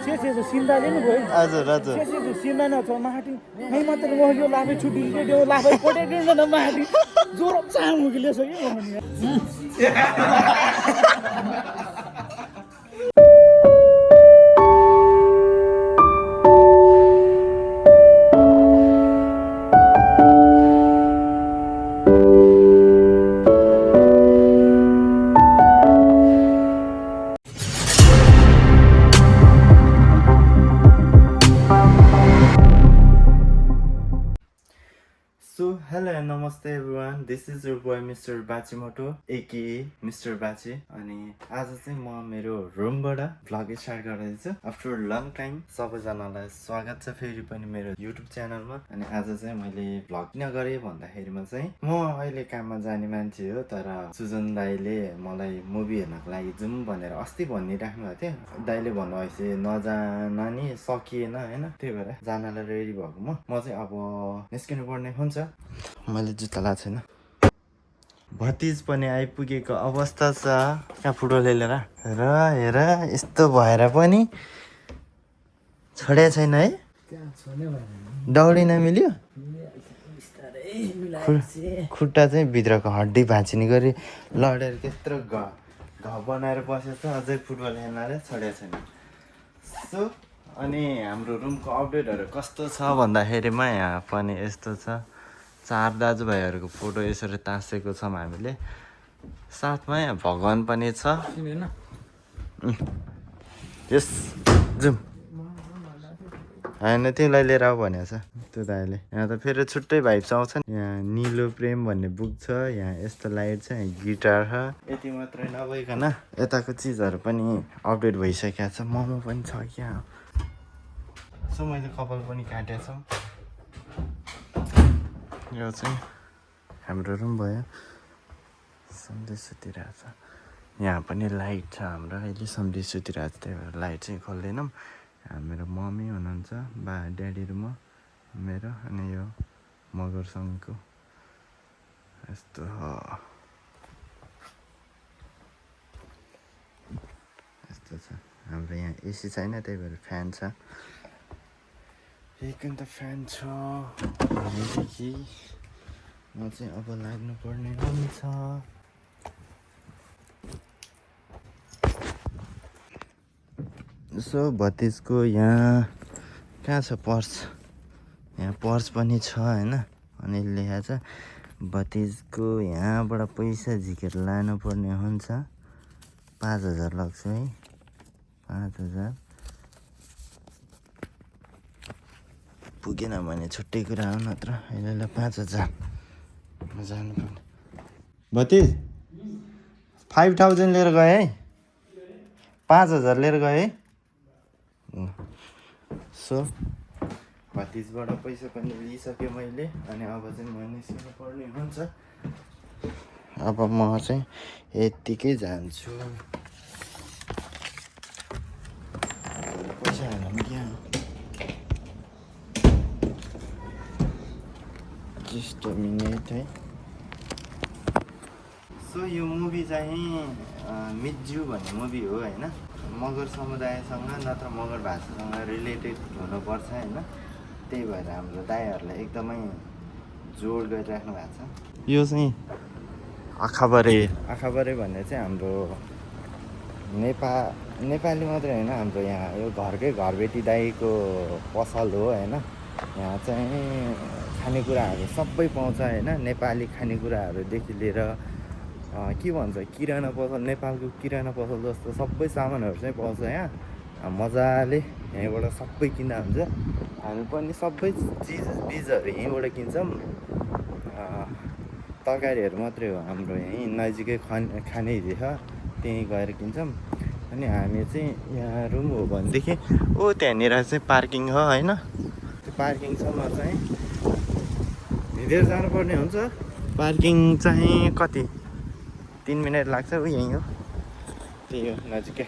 सेसेसो सिन्दाले नि भयो हजुर हजुर सेसेसो सिन्दा न छ माटी नै मात्र मोहियो लाभे छुटी के लाभे कोटे के न माटी जोर चाम मुगिले छ के मोहनी So hello and namaste everyone. This is your boy Mr. Bachimoto aka Mr. Bachi अनि आज चाहिँ म मेरो रुमबाट भ्लग स्टार्ट गर्दैछु आफ्टर लङ टाइम सबैजनालाई स्वागत छ फेरि पनि मेरो युट्युब च्यानलमा अनि आज चाहिँ मैले भ्लग किन गरेँ भन्दाखेरिमा चाहिँ म अहिले काममा जाने मान्छे हो तर सुजन दाइले मलाई मुभी हेर्नको लागि जाउँ भनेर अस्ति भनिराख्नु भएको थियो दाइले भन्नुभएपछि नजान नि सकिएन हैन त्यही भएर जानलाई रेडी भएको म चाहिँ अब निस्किनु पर्ने हुन्छ मैले जुत्ता लाएको छैन भतिज पनि आइपुगेको अवस्था छ कहाँ फुटबल लिएर र हेर यस्तो भएर पनि छोडे छैन है दौडिन मिल्यो खुट्टा चाहिँ भित्रको हड्डी भाँचिने गरी लडेर त्यत्रो घाउ बनाएर बसेछ अझै फुटबल खेल्नाले छोडे छैन सो अनि हाम्रो रुमको अपडेटहरू कस्तो छ भन्दाखेरिमा यहाँ पनि यस्तो छ चार दाजुभाइहरूको फोटो यसरी तासेको छौँ हामीले साथमा यहाँ भगवान पनि छ यस जाउँ होइन तिमीलाई लिएर आऊ भनेको छ त्यो दाइले यहाँ त फेरि छुट्टै भाइब्स आउँछ नि यहाँ निलो प्रेम भन्ने बुक छ यहाँ यस्तो लाइट छ यहाँ गिटार छ यति मात्रै नभइकन यताको चिजहरू पनि अपडेट भइसकेको छ मोमो पनि छ क्या सो मैले कपाल पनि काटेको छु यो चाहिँ हाम्रो रुम भयो सन्धि सुतिरहेछ यहाँ पनि लाइट छ हाम्रो अहिले सन्धि सुतिरहेछ त्यही भएर लाइट चाहिँ खोल्दैनौँ मेरो मम्मी हुनुहुन्छ बा ड्याडी र म मेरो अनि यो मगरसँगको यस्तो यस्तो छ हाम्रो यहाँ एसी छैन त्यही भएर फ्यान छ एकन त फ्यान छ भनेदेखि म चाहिँ अब लाग्नुपर्ने हुन्छ सो भतिजको यहाँ कहाँ छ पर्स यहाँ पर्स पनि छ होइन अनि लेखा छ भतिजको यहाँबाट पैसा झिकेर लानुपर्ने हुन्छ 5000 लाग्छ है 5000 पुगेन भने छुट्टै कुरा हो नत्र अहिले 5000 जानुपर्ने भतिज 5000 लिएर गए है 5000 लिएर गए है सो भतिजबाट पैसा पनि लिइसकेँ मैले अनि अब चाहिँ म निस्किनु पर्ने हुन्छ अब म चाहिँ यत्तिकै जान्छु पैसा हाल्नु क्या जस्ट अ मिनेट है सो यो मुभी चाहिँ मिज्यू भन्ने मुभी हो होइन मगर समुदायसँग नत्र मगर भाषासँग रिलेटेड हुनुपर्छ होइन त्यही भएर हाम्रो दाइहरूलाई एकदमै जोड गरिराख्नु भएको छ यो चाहिँ आखाबरे भन्ने चाहिँ हाम्रो नेपाली मात्रै होइन हाम्रो यहाँ यो घरकै घरबेटी दाइको पसल हो होइन यहाँ चाहिँ खानेकुराहरू सबै पाउँछ होइन नेपाली खानेकुराहरूदेखि लिएर के भन्छ किराना पसल नेपालको किराना पसल जस्तो सबै सामानहरू चाहिँ पाउँछ यहाँ मजाले यहीँबाट सबै किन्दा हुन्छ हामी पनि सबै चिजबिजहरू यहीँबाट किन्छौँ तरकारीहरू मात्रै हो हाम्रो यहीँ नजिकै खाने छ त्यहीँ गएर किन्छौँ अनि हामी चाहिँ यहाँ रुम हो भनेदेखि त्यहाँनिर चाहिँ पार्किङ हो होइन त्यो पार्किङसम्म चाहिँ हिँडेर जानुपर्ने हुन्छ पार्किङ चाहिँ कति 3 मिनट लाग्छ यहीँ हो त्यही हो नजिकै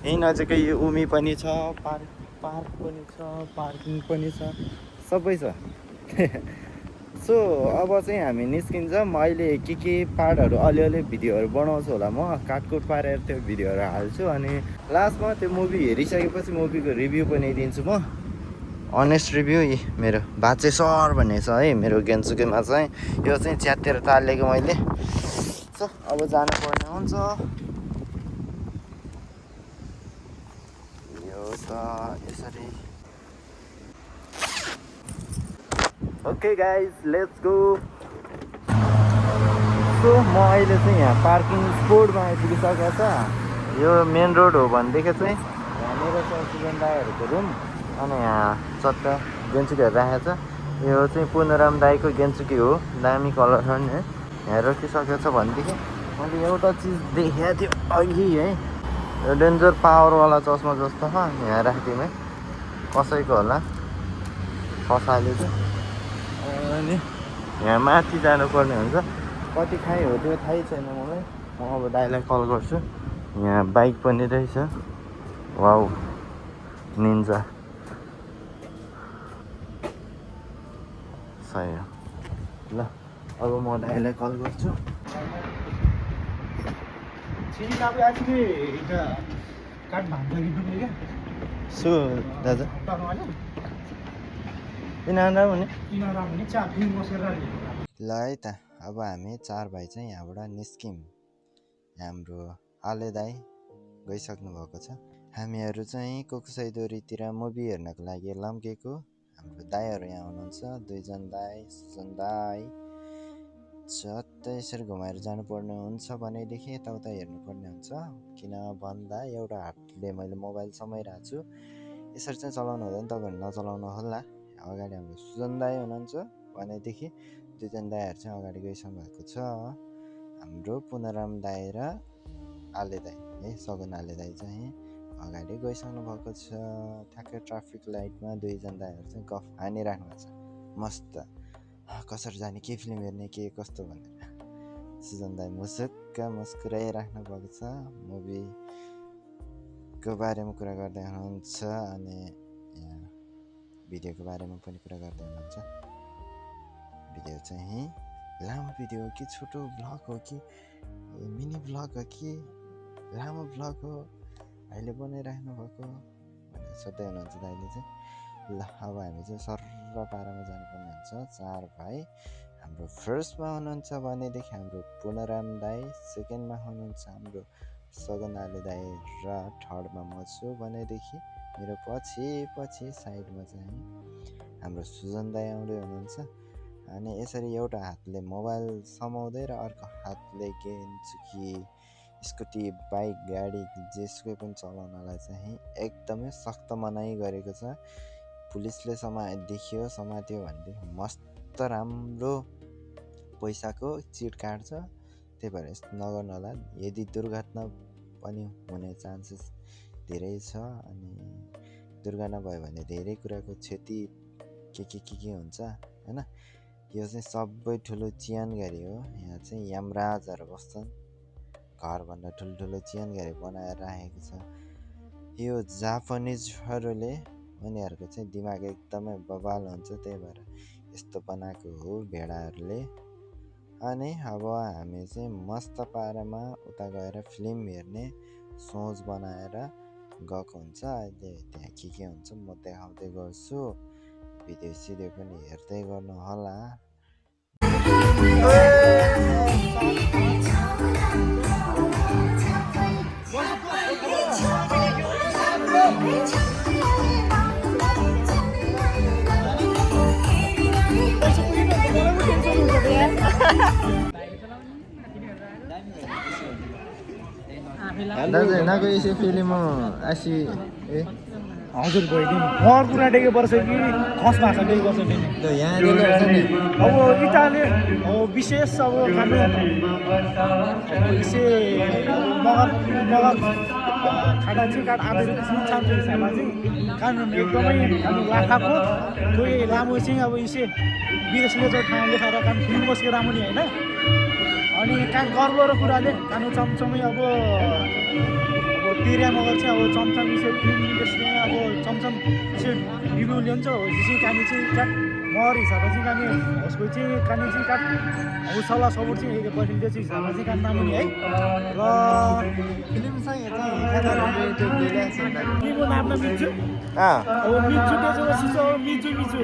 यहीँ नजिकै यो उमी पनि छ पार्क पनि छ पार्किङ पनि छ सबै छ सो अब चाहिँ हामी निस्किन्छौँ। अहिले के पार्टहरू अलिअलि भिडियोहरू बनाउँछु होला, म काटकुट पारेर त्यो भिडियोहरू हाल्छु। अनि लास्टमा त्यो मुभी हेरिसकेपछि मुभीको रिभ्यू पनि दिन्छु म। अनेस्ट रिभ्यू मेरो बाचे सर भन्ने छ है मेरो गेन्सुकेमा चाहिँ। यो चाहिँ च्यातेर तालेको मैले। सो अब जानुपर्ने हुन्छ। यो त यसरी okay guys let's go. So म अहिले चाहिँ यहाँ पार्किङ स्पोटमा आइपुगिसकेको छ। यो मेन रोड हो भनेदेखि चाहिँ यहाँनिर चाहिँ सुजन दाईहरूको रुम। अनि यहाँ चट्ट गेन्चुकीहरू राखेको छ। यो चाहिँ पुनराम दाईको गेन्चुकी हो, दामी कलर छ नि है। यहाँ रोकिसकेको छ भनेदेखि मैले एउटा चिज देखेको थियो अघि है, यो डेन्जर पावरवाला चस्मा जस्तो छ यहाँ राखिदिउँ है, कसैको होला खसाले चाहिँ। अनि यहाँ माथि जानुपर्ने हुन्छ। कति खाइ हो त्यो थाहै छैन मलाई। म अब दाइलाई कल गर्छु। यहाँ बाइक पनि रहेछ। वाउ निन्जा सही हो। ल अब म दाइलाई कल गर्छु। सो दाजु ल है त अब हामी 4 भाइ चाहिँ यहाँबाट निस्क्यौँ। हाम्रो आले दाई गइसक्नु भएको छ। हामीहरू चाहिँ कोकुसैदोरीतिर मुभी हेर्नको लागि लम्केको। हाम्रो दाईहरू यहाँ हुनुहुन्छ, 2 जना दाई, सुजन दाई। चट्टै यसरी घुमाएर जानुपर्ने हुन्छ भनेदेखि यताउता हेर्नुपर्ने हुन्छ। किन भन्दा एउटा हातले मैले मोबाइल समाइरहेको छु, यसरी चाहिँ चलाउनु हुँदैन। तपाईँहरू नचलाउनु होला। अगाडि हाम्रो सुजन दाई हुनुहुन्छ भनेदेखि 2 जना दाईहरू चाहिँ अगाडि गइसक्नु भएको छ। हाम्रो पुनराम दाई र आले दाई है, सगुन आले दाई चाहिँ अगाडि गइसक्नु भएको छ। ठ्याक्कै ट्राफिक लाइटमा 2 जना दाईहरू चाहिँ गफ हानिराख्नु भएको छ मस्त। कसरी जाने, के फिल्म हेर्ने, के कस्तो भनेर सुजन दाई मुसुक्क मुस्कुराइराख्नु भएको छ। मुभीको बारेमा कुरा गर्दै हुनुहुन्छ अनि यहाँ भिडियोको बारेमा पनि कुरा गर्दै हुनुहुन्छ। भिडियो चाहिँ लामो भिडियो हो कि छोटो भ्लग हो कि मिनी भ्लग हो कि लामो भ्लग हो, अहिले बनाइराख्नु भएको भनेर सोध्दै हुनुहुन्छ दाइले चाहिँ। ल अब हामी चाहिँ सर्र पारामा जानुपर्ने हुन्छ। 4 भाइ हाम्रो फर्स्टमा हुनुहुन्छ भनेदेखि हाम्रो पुनराम दाई, सेकेन्डमा हुनुहुन्छ हाम्रो सगन आले दाई र थर्डमा म छु भनेदेखि मेरो पछि साइडमा चाहिँ हाम्रो सुजन दाई आउँदै हुनुहुन्छ। अनि यसरी एउटा हातले मोबाइल समाउँदै र अर्को हातले गेन्चुकी, स्कुटी, बाइक, गाडी जेसुकै पनि चलाउनलाई चाहिँ एकदमै सख्त मनाइ गरेको छ। पुलिसले समात्यो भनेदेखि मस्त राम्रो पैसाको चिट काट्छ। त्यही भएर यस्तो नगर्नु होला। यदि दुर्घटना पनि हुने चान्सेस धेरै छ। अनि दुर्घटना भयो भने धेरै कुराको क्षति के हुन्छ हैन। यो चाहिँ सबै ठुलो चियानगरी हो। यहाँ चाहिँ यमराजहरू बस्छन्। घरभन्दा ठुल्ठुलो चियानगरी बनाएर राखेको छ। यो जापानिजहरूले उनीहरूको चाहिँ दिमाग एकदमै बवाल हुन्छ, त्यही भएर यस्तो बनाएको हो भेडाहरूले। अनि अब हामी चाहिँ मस्त पारामा उता गएर फिल्म हेर्ने सोच बनाएर गएको हुन्छ। अहिले त्यहाँ के हुन्छ म देखाउँदै गर्छु। भिडियो सिडियो पनि हेर्दै गर्नु होला। दाजु नाको यसो फिल्म आसी ए हजुर गइदिनु मर कुरा डेके पर्छ कि खस भाषा डेके पर्छ नि। ल यहाँ देखाउँछ नि। अब इटाले अब विशेष अब खानु इसे मगर खाना चाहिँ काट आधुनिक छान्छु हिसाबमा चाहिँ कानुन एकदमै कानुन लाखाको कोही लामो चाहिँ अब इसे विदेशले चाहिँ ठाउँ लेखाएर कानुन फिल्म बसेको राम्रो नि होइन। अनि गर्व र कुराले कानुन चमचमै अब तिरिया मगर चाहिँ अब चमचम इसे फिल्म इन्डस्ट्रीमा अब चमचम इसे रिभ्यू ल्याउँछ हो। जसै कानी चाहिँ महर हिसाबमा चाहिँ काने उसको चाहिँ काने चाहिँ काट हौसला सपोर्ट चाहिँ एक पर्सेन्ट चाहिँ हिसाबमा चाहिँ कान नामुनि है र फिल्मसँग चाहिँ हेर्दा रिलेटेड रिलेसन केको नाममा मिच्छु अब मिच्छु त्यसपछि चाहिँ मिचु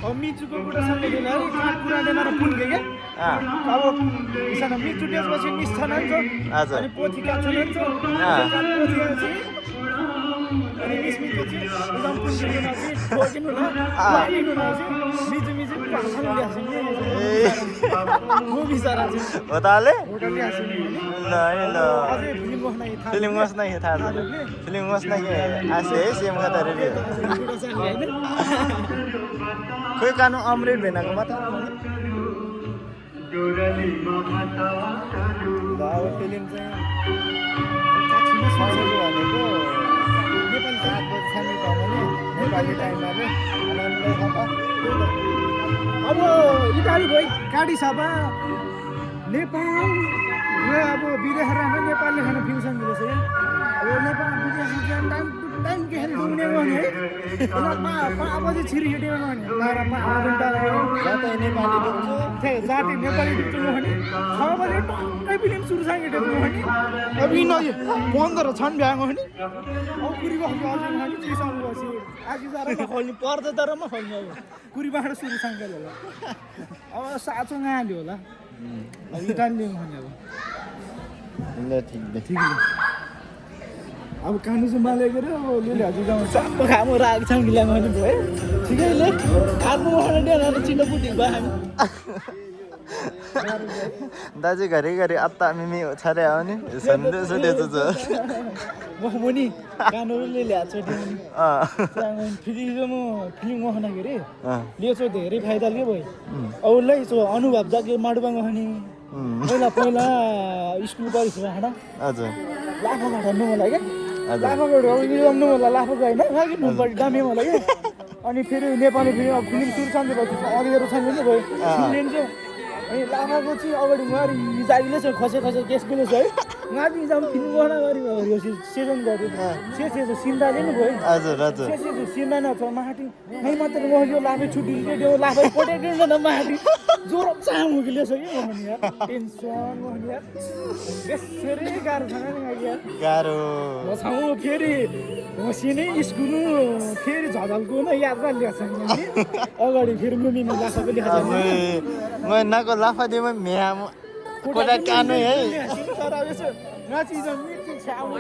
अब मिचुको कुरासँग लिएर है काठ पुरानो नर पुन्के क्या अब इसान मिचु त्यसपछि निस्छन हुन्छ अनि पोथी काट्छन् हुन्छ पोथी चाहिँ अनि मिसमिचु चाहिँ एकदम पुन्के चाहिँ ठोकिनु न लागिनु न चाहिँ मिचु पाछन ल्याछु नि म बिचारा चाहिँ होताले होटल ल्याछु नि ल ल अझै फिल्म बस्न थाहा फिल्म बस्न के थाहा फिल्म बस्न के आसे है सेम कता रे कुरा चाहिँ हैन खोइ कानु अमृत भेनाको मात्र ल अब फिल्म चाहिँ काठीमा सजिलो भनेको नेपाली जात बस्छन् भने नेपाली टाइममा अब इटाली गई काटी सभा नेपाल गयो अब विदेश रहन नेपालले खान फ्युसन दिँदैछ क्या अब नेपाल विदेश टाइम के खेल घुम्ने भने है अब चाहिँ छिरी हिँड्यो भने तर जात नेपाली डुब्छ जाति नेपाली डुब्छु भने 6 बजे टक्कै फिल्म सुरु छ हिँडेको भने अब यिन बन्द र छन् भ्याएको भने अब कुरी बस्नु अझै भने चिसाउनु बसी आखि जारमा खोल्नु पर्छ दरमा खोल्नु अब कुरीबाट सुरु सङ्केल होला अब साँचो गाल्यो होला अब इटाली भने अब ल ठिक अब कानु चाहिँ माले गऱ्यो अब लिले हजुर गाउँ सबै खामो राखेको छ गिला भने भयो ठिकैले खानु उठाएर डेराएर चिन्नु पुटिङ भयो हामी दाजु घरि अत्ता मिमी छरे आउ नि सन्डे सुते छ मुनि कानुले ल्याएको छ मुनि फेरि म फिल्म गहना के रे लिएको धेरै फाइदा के भयो अब लै सो अनुभव जाके माडुबाङ गहनी पहिला स्कुल पढिसक्यो होइन हजुर लाफाबाट हान्नु मलाई क्या लाफाबाट निजाम्नु मलाई लाफाको होइन खालि नुनपट्टि दामी मलाई क्या अनि फेरि नेपाली फिल्म अब फिल्म सुरु छान्दैपछि अरूहरू छान्नु नि भयो सुन्ने अनि लाफाको चाहिँ अगाडि उहाँहरू हिजाइले छ खसे केसको छ है माथि हिजाब फिल्म गर्न गरी यो सेसन गर्यो सेसो सिन्दाले नि भयो हजुर सेसो सिन्दा नछ माथि नै मात्र म यो लाफै छुट्टी त्यो लाफै पटेको न माथि जोरो चाम उकिले छ कि भने यार टेन्सन भने यार यसरी गाह्रो छ नि यार गाह्रो मसँग फेरि मसिनै स्कुल फेरि झझल्को न याद ल्याएको नि अगाडि फेरि मुमिनी लाफाको लेखा म नाको लाफा दिएमा म्याम कोटा कानु है तर यसो नाची मिर्ची छामु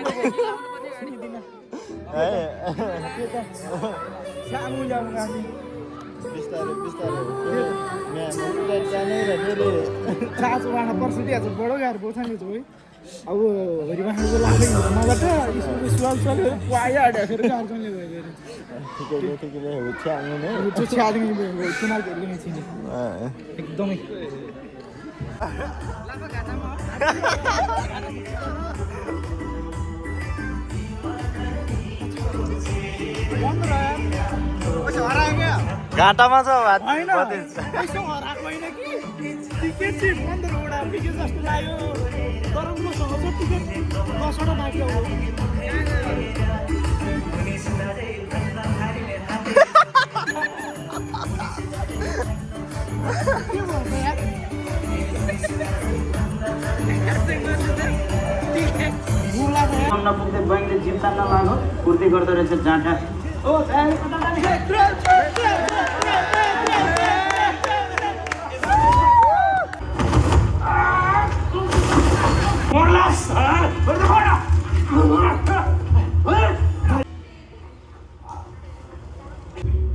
सुनिदिन है छामु ल्याउँ हामी बिस्तारै म्याम कोटा कानु र फेरि चाचो बाँडा पर्सुटी आज बडो गाह्रो बोल्छ नि है अब हरिबाँडाको लाफै मबाट स्कुलको सुवाल चल्यो पायो हाड्यो फेरि अर्कोले भयो ठिकैले हो छ्याङ्नु नै त्यो छ्यादिङ चुनाव हेर्ने छिने एकदमै घाटामा छ होइन पैसा हराएको होइन कि टिकट चाहिँ 15वटा बिके जस्तो लाग्यो तर मसँग चाहिँ टिकट 10वटा बाँकी हो के भन्छ यार पुग्दै बैङ्कले जित्ता नलागो कुर्ती गर्दो रहेछ जाँटा ओ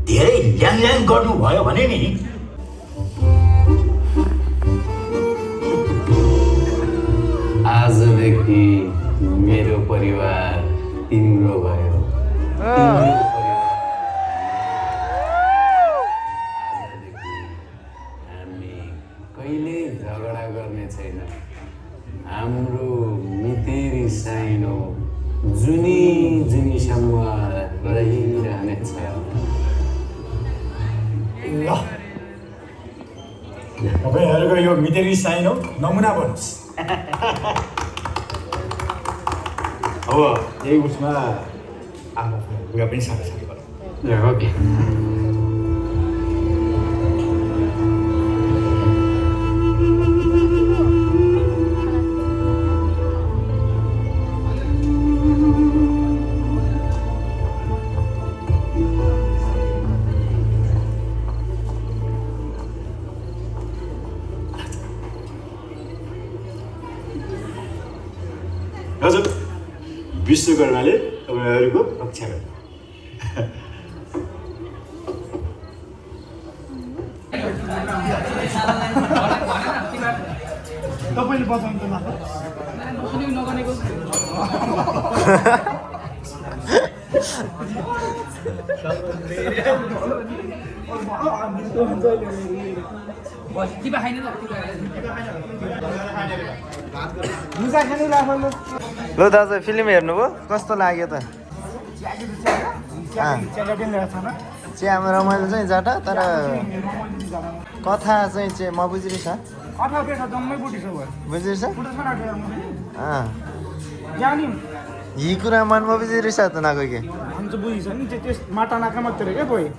धेरै ल्याङ गर्नुभयो भने नि आजदेखि मेरो परिवार तिम्रो भयो आजदेखि हामी कहिल्यै झगडा गर्ने छैन हाम्रो मितेरी साइनो जुनीसम्म रहिरहनेछ तपाईँहरूको यो मितेरी साइन हो नमुना भन्नुहोस् अब यही उसमा आफ्नो लुगा पनि साथी गरौँ ओके विश्वकर्माले तपाईँहरूको रक्षा गर्नु। तपाईँले बचाउनु त लाग्छ मुसा खानु राख्नु ल दाजु फिल्म हेर्नुभयो कस्तो लाग्यो त चियामा रमाइलो चाहिँ जाटा तर कथा चाहिँ म बुझिरहेछ कथा पेसा जम्मै बुढी छ भयो बुझिरहेछ बुढो छ जानी यी कुरा मनमा बुझिरहेछ त नगो के हामी चाहिँ बुझिन्छ नि त्यस माटा नाका मात्रै क्या भयो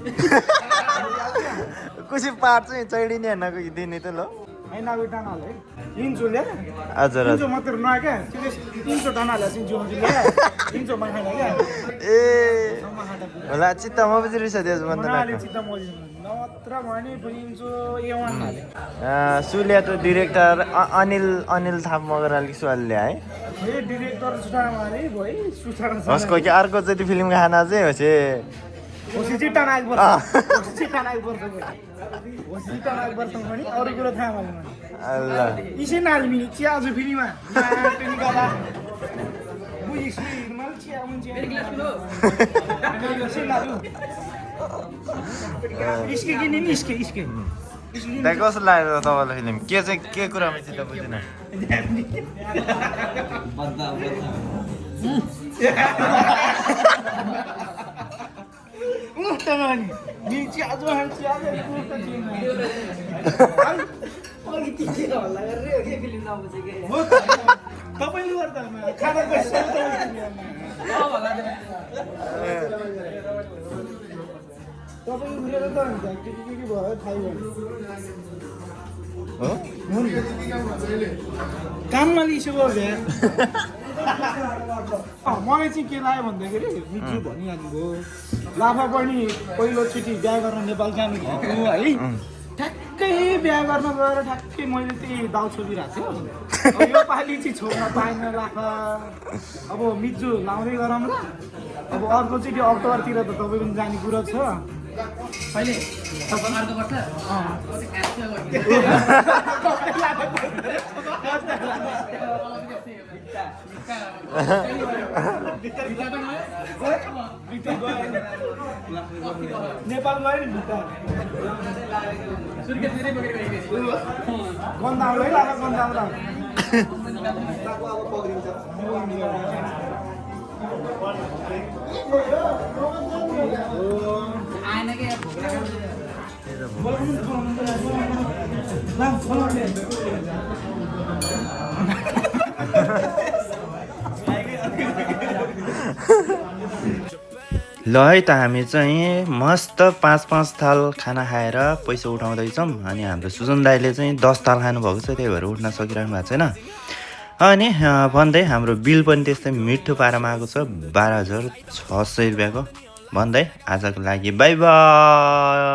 कुसी पार्ट चाहिँ चैडिने हेर्नको दिने त ल होइन अब टानाले इन्चो ल्याएर हजुर इन्चो मात्र नआयो क्या तिनचो टानाले इन्चो ल्याएर इन्चोमा खाएन क्या ए होला चित्तमा बुझिरहेछ त्यसमा त चित्त मजिन्छ नत्र भने इन्चो ए1 हाले सुल्याको डिरेक्टर अनिल थाप मगराले सुवालले है ए डिरेक्टर सुटामाले भयो सुटामा उसको कि अर्कोचोटि फिल्म खाना चाहिँ होसे होसी चिट्टा नागपर्छ होसी चिट्टा नागपर्छ होसी चिट्टा नागपर्छ भने अरू कुरो थाहा मलाई अल्लाह इसे नाल्मिनी चिया आज फिल्ममा पनि गला बुझिस् निर्मल चिया मुन्छ इसके किने नि इसके त्यहाँ कस्तो लाग्यो तपाईँलाई फिल्म के चाहिँ के कुरामा चित्त बुझेन Tangan, ni ciak tu hang ciak tu aku tak cium. Oh itu dia lah, real ke film nama macam ni. Apa yang luar dah, खाना कैसे होता है? Oh वाला they. Apa yang luar dah, कि बहुत खाई हुई. हो काम वाली इस्यु हो गया. मलाई चाहिँ के लाग्यो भन्दाखेरि मिठो भनिहाल्नु लाभा पनि पहिलोचोटि बिहा गर्न नेपाल जानु भएको है ठ्याक्कै बिहा गर्न गएर ठ्याक्कै मैले त्यही दाउ छोपिरहेको थियो यो पालि चाहिँ छोड्न पाएन लाभा अब मिजु लाउँदै गरौँ ल अब अर्कोचोटि अक्टोबरतिर त तपाईँ पनि जाने कुरो छ कहिले अर्को वर्ष नेपाल गयो नि भित्ता गन्दाउलै लाग्यो गन्दाउला आएन के ल है त हामी चाहिँ मस्त 5-5 थाल खाना खाएर पैसा उठाउँदैछौँ अनि हाम्रो सुजन दाइले चाहिँ 10 थाल खानुभएको छ त्यही भएर उठ्न सकिरहनु भएको छैन अनि भन्दै हाम्रो बिल पनि त्यस्तै मिठो पारामा आएको छ 12,600 रुपियाँको भन्दै आजको लागि बाई बाई।